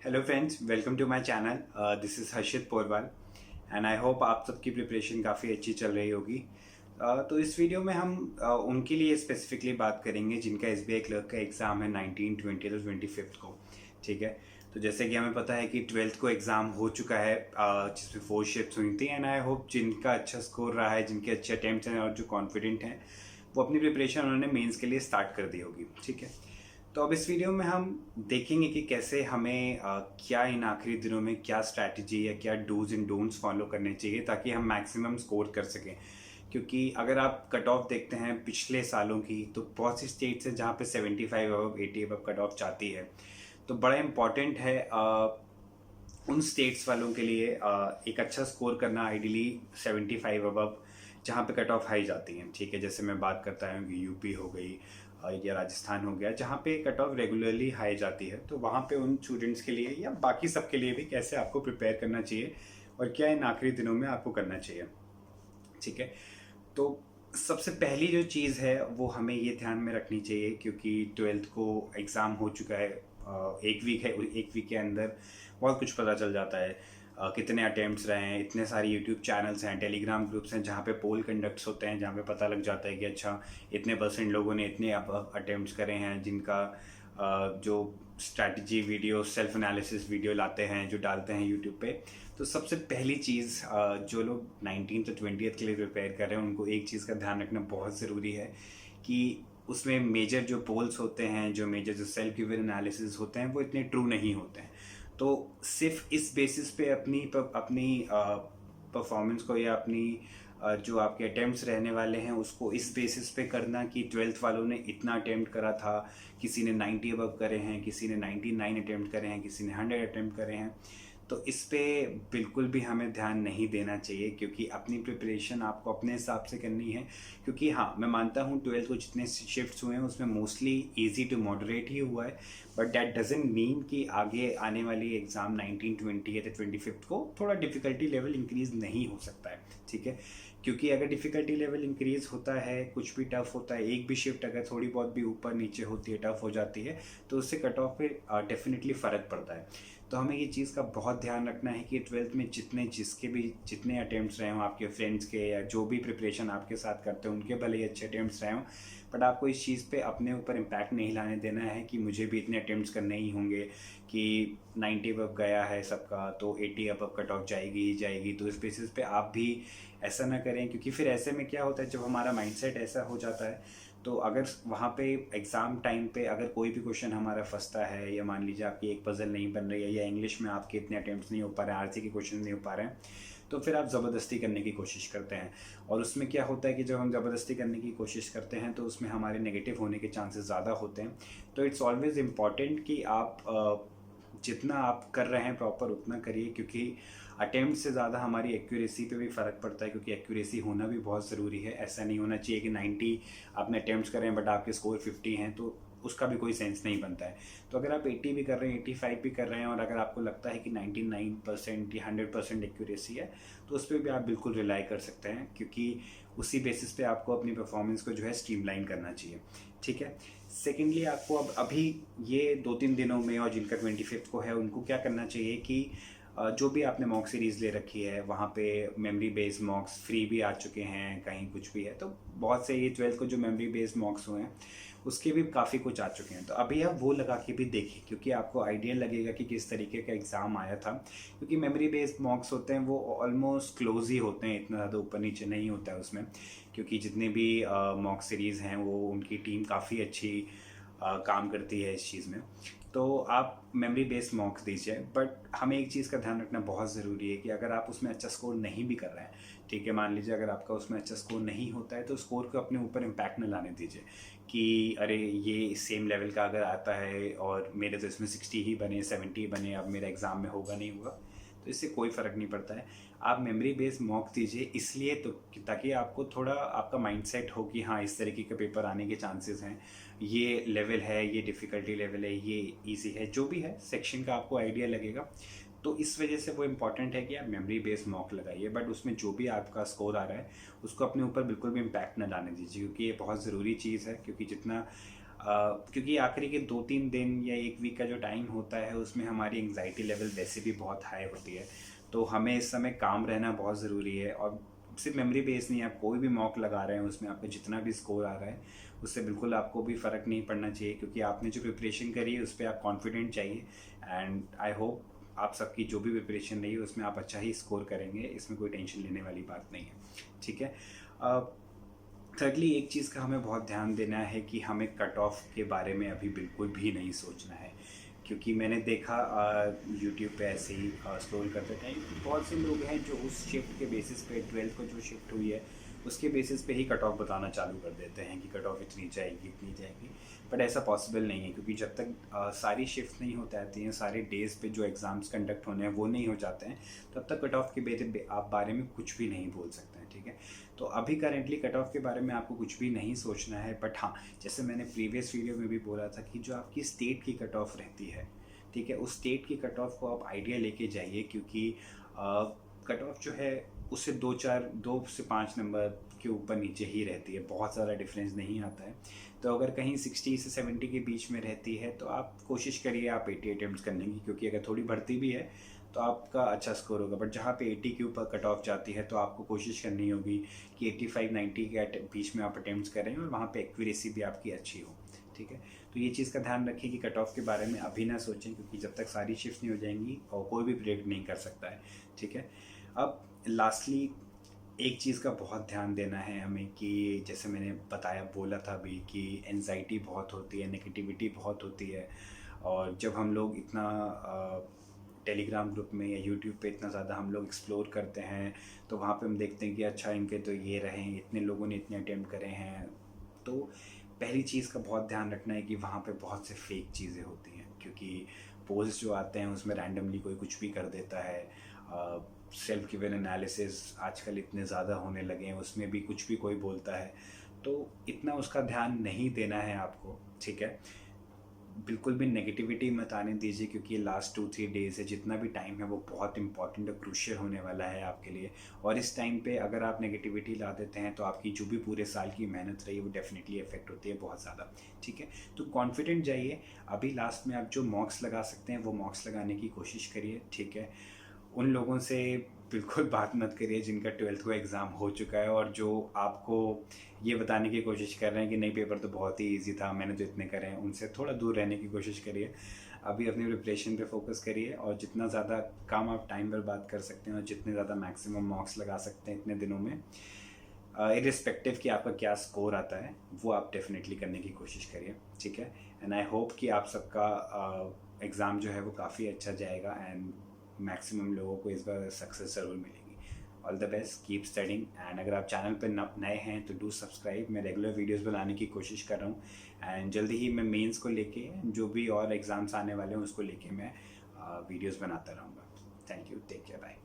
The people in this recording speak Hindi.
Hello friends, welcome to my channel. This is Harshit Porwal and I hope आप सबकी प्रिपरेशन काफ़ी अच्छी चल रही होगी। तो इस वीडियो में हम उनके लिए स्पेसिफिकली बात करेंगे जिनका एसबीआई क्लर्क का एग्ज़ाम है 19, 20 और 25 को। ठीक है, तो जैसे कि हमें पता है कि 12th को एग्ज़ाम हो चुका है, जिसमें 4 शिफ्ट्स हुई थी एंड आई होप जिनका अच्छा स्कोर रहा है, जिनके अच्छे अटैम्प्ट हैं और जो कॉन्फिडेंट हैं, वो अपनी प्रिपरेशन उन्होंने मेंस के लिए स्टार्ट कर दी होगी। ठीक है, तो अब इस वीडियो में हम देखेंगे कि कैसे हमें क्या इन आखिरी दिनों में क्या स्ट्रैटेजी या क्या डूज एंड डोंट्स फॉलो करने चाहिए ताकि हम मैक्सिमम स्कोर कर सकें। क्योंकि अगर आप कट ऑफ देखते हैं पिछले सालों की, तो बहुत सी स्टेट्स हैं जहाँ पे 75 अबव 80 अबव कट ऑफ जाती है। तो बड़ा इम्पॉर्टेंट है उन स्टेट्स वालों के लिए एक अच्छा स्कोर करना, आइडियली 75 अबव, जहाँ पे कट ऑफ हाई जाती हैं। ठीक है, जैसे मैं बात करता हूँ कि यूपी हो गई या राजस्थान हो गया, जहाँ पे कट ऑफ रेगुलरली हाई जाती है। तो वहाँ पे उन स्टूडेंट्स के लिए या बाकी सब के लिए भी कैसे आपको प्रिपेयर करना चाहिए और क्या इन आखिरी दिनों में आपको करना चाहिए। ठीक है, तो सबसे पहली जो चीज़ है वो हमें ये ध्यान में रखनी चाहिए, क्योंकि 12th को एग्ज़ाम हो चुका है, एक वीक है, एक वीक के अंदर बहुत कुछ पता चल जाता है। कितने अटैम्प्ट्स रहे हैं, इतने सारे यूट्यूब चैनल्स हैं, टेलीग्राम ग्रुप्स हैं जहाँ पे पोल कंडक्ट्स होते हैं, जहाँ पे पता लग जाता है कि अच्छा इतने % लोगों ने इतने अटैम्प्ट्स करे हैं, जिनका जो strategy video, self analysis video लाते हैं, जो डालते हैं यूट्यूब पे। तो सबसे पहली चीज़, जो लोग 19 to 20th के लिए प्रिपेयर कर रहे हैं, उनको एक चीज़ का ध्यान रखना बहुत ज़रूरी है कि उसमें मेजर जो पोल्स होते हैं, जो मेजर जो सेल्फ गिवन एनालिसिस होते हैं, वो इतने ट्रू नहीं होते हैं। तो सिर्फ इस बेसिस पे अपनी परफॉर्मेंस को या अपनी जो आपके अटैम्प्ट्स रहने वाले हैं उसको इस बेसिस पे करना कि 12th वालों ने इतना अटैम्प्ट करा था, किसी ने 90 अबव करे हैं, किसी ने 99 अटैम्प्ट करे हैं, किसी ने 100 अटैम्प्ट करे हैं। तो इस पे बिल्कुल भी हमें ध्यान नहीं देना चाहिए, क्योंकि अपनी प्रिपरेशन आपको अपने हिसाब से करनी है। क्योंकि हाँ, मैं मानता हूँ 12th को जितने शिफ्ट्स हुए हैं उसमें मोस्टली इजी टू मॉडरेट ही हुआ है, बट दैट डजेंट मीन कि आगे आने वाली एग्ज़ाम 19, 20 या 25 को थोड़ा डिफ़िकल्टी लेवल इंक्रीज़ नहीं हो सकता है। ठीक है, क्योंकि अगर डिफ़िकल्टी लेवल इंक्रीज़ होता है, कुछ भी टफ होता है, एक भी शिफ्ट अगर थोड़ी बहुत भी ऊपर नीचे होती है, टफ हो जाती है, तो उससे कट ऑफ पे डेफिनेटली फ़र्क पड़ता है। तो हमें ये चीज़ का बहुत ध्यान रखना है कि 12th में जितने अटैम्प्ट्स रहे हों आपके फ्रेंड्स के, या जो भी प्रिपरेशन आपके साथ करते हैं उनके भले ही अच्छे अटैम्प्ट्स रहे हों, बट आपको इस चीज़ पे अपने ऊपर इम्पैक्ट नहीं लाने देना है कि मुझे भी इतने अटैम्प्ट्स करने ही होंगे, कि 90 अबव गया है सबका तो 80 अबव कट ऑफ जाएगी ही जाएगी। तो इस बेसिस पे आप भी ऐसा ना करें, क्योंकि फिर ऐसे में क्या होता है, जब हमारा माइंडसेट ऐसा हो जाता है, तो अगर वहाँ पे एग्ज़ाम टाइम पे अगर कोई भी क्वेश्चन हमारा फंसता है, या मान लीजिए आपकी एक पजल नहीं बन रही है, या इंग्लिश में आपके इतने अटैम्प्ट्स नहीं हो पा रहे हैं, आरसी के क्वेश्चन नहीं हो पा रहे हैं, तो फिर आप ज़बरदस्ती करने की कोशिश करते हैं। और उसमें क्या होता है कि जब हम ज़बरदस्ती करने की कोशिश करते हैं तो उसमें हमारे नेगेटिव होने के चांसेस ज़्यादा होते हैं। तो इट्स ऑलवेज़ इम्पॉर्टेंट कि आप जितना आप कर रहे हैं प्रॉपर उतना करिए, क्योंकि अटैम्प्ट से ज़्यादा हमारी एक्यूरेसी पे भी फ़र्क पड़ता है, क्योंकि एक्यूरेसी होना भी बहुत ज़रूरी है। ऐसा नहीं होना चाहिए कि 90 आपने अटैम्प्ट्स करें बट आपके स्कोर 50 हैं, तो उसका भी कोई सेंस नहीं बनता है। तो अगर आप 80 भी कर रहे हैं, 85 भी कर रहे हैं, और अगर आपको लगता है कि 99% या 100% एक्यूरेसी है, तो उस पर भी आप बिल्कुल रिलाई कर सकते हैं, क्योंकि उसी बेसिस पे आपको अपनी परफॉर्मेंस को जो है स्ट्रीमलाइन करना चाहिए। ठीक है, सेकेंडली आपको अब अभी ये 2-3 दिनों में, और जिनका 25 को है, उनको क्या करना चाहिए कि जो भी आपने मॉक सीरीज़ ले रखी है, वहाँ पे मेमोरी बेस्ड मॉक्स फ्री भी आ चुके हैं, कहीं कुछ भी है, तो बहुत से ये 12th को जो मेमोरी बेस्ड मॉक्स हुए हैं उसके भी काफ़ी कुछ आ चुके हैं। तो अभी आप वो लगा के भी देखिए, क्योंकि आपको आइडिया लगेगा कि किस तरीके का एग्ज़ाम आया था। क्योंकि मेमोरी बेस्ड मॉक्स होते हैं वो ऑलमोस्ट क्लोज ही होते हैं, इतना ज़्यादा ऊपर नीचे नहीं होता है उसमें, क्योंकि जितने भी मॉक सीरीज़ हैं वो उनकी टीम काफ़ी अच्छी काम करती है इस चीज़ में। तो आप मेमोरी बेस्ड मॉक्स दीजिए, बट हमें एक चीज़ का ध्यान रखना बहुत ज़रूरी है कि अगर आप उसमें अच्छा स्कोर नहीं भी कर रहे हैं, ठीक है, मान लीजिए अगर आपका उसमें अच्छा स्कोर नहीं होता है, तो स्कोर को अपने ऊपर इम्पैक्ट न लाने दीजिए कि अरे ये सेम लेवल का अगर आता है और मेरे तो इसमें 60 ही बने, 70 बने, अब मेरा एग्ज़ाम में होगा नहीं होगा, तो इससे कोई फ़र्क नहीं पड़ता है। आप मेमोरी बेस्ड मॉक दीजिए इसलिए तो ताकि आपको थोड़ा आपका माइंडसेट हो कि हाँ, इस तरीके के पेपर आने के चांसेस हैं, ये लेवल है, ये डिफ़िकल्टी लेवल है, ये इजी है, जो भी है सेक्शन का आपको आइडिया लगेगा। तो इस वजह से वो इम्पॉर्टेंट है कि आप मेमोरी बेस्ड मॉक लगाइए, बट उसमें जो भी आपका स्कोर आ रहा है उसको अपने ऊपर बिल्कुल भी इम्पैक्ट ना लाने दीजिए, क्योंकि ये बहुत ज़रूरी चीज़ है। क्योंकि जितना क्योंकि आखिरी के 2-3 दिन या 1 वीक का जो टाइम होता है उसमें हमारी एंग्जाइटी लेवल वैसे भी बहुत हाई होती है, तो हमें इस समय काम रहना बहुत ज़रूरी है। और सिर्फ मेमोरी बेस नहीं, आप कोई भी मॉक लगा रहे हैं उसमें आपका जितना भी स्कोर आ रहा है उससे बिल्कुल आपको भी फ़र्क नहीं पड़ना चाहिए, क्योंकि आपने जो प्रिपरेशन करी है उस पर आप कॉन्फिडेंट चाहिए। एंड आई होप आप सबकी जो भी प्रिपरेशन रही है उसमें आप अच्छा ही स्कोर करेंगे, इसमें कोई टेंशन लेने वाली बात नहीं है, ठीक है। थर्डली एक चीज़ का हमें बहुत ध्यान देना है कि हमें कट ऑफ के बारे में अभी बिल्कुल भी नहीं सोचना है, क्योंकि मैंने देखा यूट्यूब पे ऐसे ही स्क्रॉल करते टाइम बहुत से लोग हैं जो उस शिफ्ट के बेसिस पे 12th को जो शिफ्ट हुई है उसके बेसिस पे ही कट ऑफ बताना चालू कर देते हैं कि कट ऑफ इतनी जाएगी इतनी जाएगी। बट ऐसा पॉसिबल नहीं है, क्योंकि जब तक सारी शिफ्ट नहीं हो जाती हैं, सारे डेज़ पे जो एग्ज़ाम्स कंडक्ट होने हैं वो नहीं हो जाते हैं, तब तक कट ऑफ के आप बारे में कुछ भी नहीं बोल सकते हैं, ठीक है। तो अभी करेंटली कट ऑफ के बारे में आपको कुछ भी नहीं सोचना है। बट हाँ, जैसे मैंने प्रीवियस वीडियो में भी बोला था कि जो आपकी स्टेट की कट ऑफ रहती है, ठीक है, उस स्टेट की कट ऑफ को आप आइडिया लेके जाइए, क्योंकि कट ऑफ जो है उससे 2 से 5 नंबर के ऊपर नीचे ही रहती है, बहुत ज़्यादा डिफरेंस नहीं आता है। तो अगर कहीं 60 से 70 के बीच में रहती है तो आप कोशिश करिए आप 80 अटेम्प्ट्स करने की, क्योंकि अगर थोड़ी बढ़ती भी है तो आपका अच्छा स्कोर होगा। बट जहाँ पे 80 के ऊपर कट ऑफ जाती है तो आपको कोशिश करनी होगी कि 85-90 के बीच में आप अटेम्प्ट्स करें और वहाँ पे एक्यूरेसी भी आपकी अच्छी हो, ठीक है। तो ये चीज़ का ध्यान रखिए कि कट ऑफ के बारे में अभी ना सोचें, क्योंकि जब तक सारी शिफ्ट नहीं हो जाएंगी और कोई भी प्रेडिक्ट नहीं कर सकता है, ठीक है। अब लास्टली एक चीज़ का बहुत ध्यान देना है हमें कि जैसे मैंने बोला था अभी कि एंजाइटी बहुत होती है, नेगेटिविटी बहुत होती है। और जब हम लोग इतना टेलीग्राम ग्रुप में या यूट्यूब पे इतना ज़्यादा हम लोग एक्सप्लोर करते हैं तो वहाँ पे हम देखते हैं कि अच्छा इनके तो ये रहे, इतने लोगों ने इतने अटेम्प्ट करे हैं। तो पहली चीज़ का बहुत ध्यान रखना है कि वहाँ पे बहुत से फेक चीज़ें होती हैं, क्योंकि पोस्ट जो आते हैं उसमें रैंडमली कोई कुछ भी कर देता है। सेल्फ गिवन एनालिसिस आजकल इतने ज़्यादा होने लगे हैं, उसमें भी कुछ भी कोई बोलता है, तो इतना उसका ध्यान नहीं देना है आपको, ठीक है। बिल्कुल भी नेगेटिविटी मत आने दीजिए, क्योंकि लास्ट 2-3 डेज़ है, जितना भी टाइम है वो बहुत इंपॉर्टेंट और क्रूशियल होने वाला है आपके लिए। और इस टाइम पे अगर आप नेगेटिविटी ला देते हैं तो आपकी जो भी पूरे साल की मेहनत रही है वो डेफिनेटली इफेक्ट होती है बहुत ज़्यादा, ठीक है। तो कॉन्फिडेंट जाइए, अभी लास्ट में आप जो मॉक्स लगा सकते हैं वो मॉक्स लगाने की कोशिश करिए, ठीक है। उन लोगों से बिल्कुल बात मत करिए जिनका 12th को एग्ज़ाम हो चुका है और जो आपको ये बताने की कोशिश कर रहे हैं कि नहीं पेपर तो बहुत ही इजी था, मैंने तो इतने करे हैं। उनसे थोड़ा दूर रहने की कोशिश करिए, अभी अपनी प्रिपरेशन पे फोकस करिए और जितना ज़्यादा कम आप टाइम पर बात कर सकते हैं और जितने ज़्यादा मैक्सिमम मार्क्स लगा सकते हैं इतने दिनों में, इरिस्पेक्टिव कि आपका क्या स्कोर आता है, वो आप डेफिनेटली करने की कोशिश करिए, ठीक है। एंड आई होप कि आप सबका एग्ज़ाम जो है वो काफ़ी अच्छा जाएगा एंड मैक्सिमम लोगों को इस बार सक्सेस ज़रूर मिलेगी। All the best, keep studying. And अगर आप चैनल पर नए हैं तो डू सब्सक्राइब। मैं रेगुलर वीडियोस बनाने की कोशिश कर रहा हूँ एंड जल्दी ही मैं मेंस को लेके जो भी और एग्ज़ाम्स आने वाले हैं उसको लेके मैं वीडियोस बनाता रहूँगा। Thank you, take care, bye.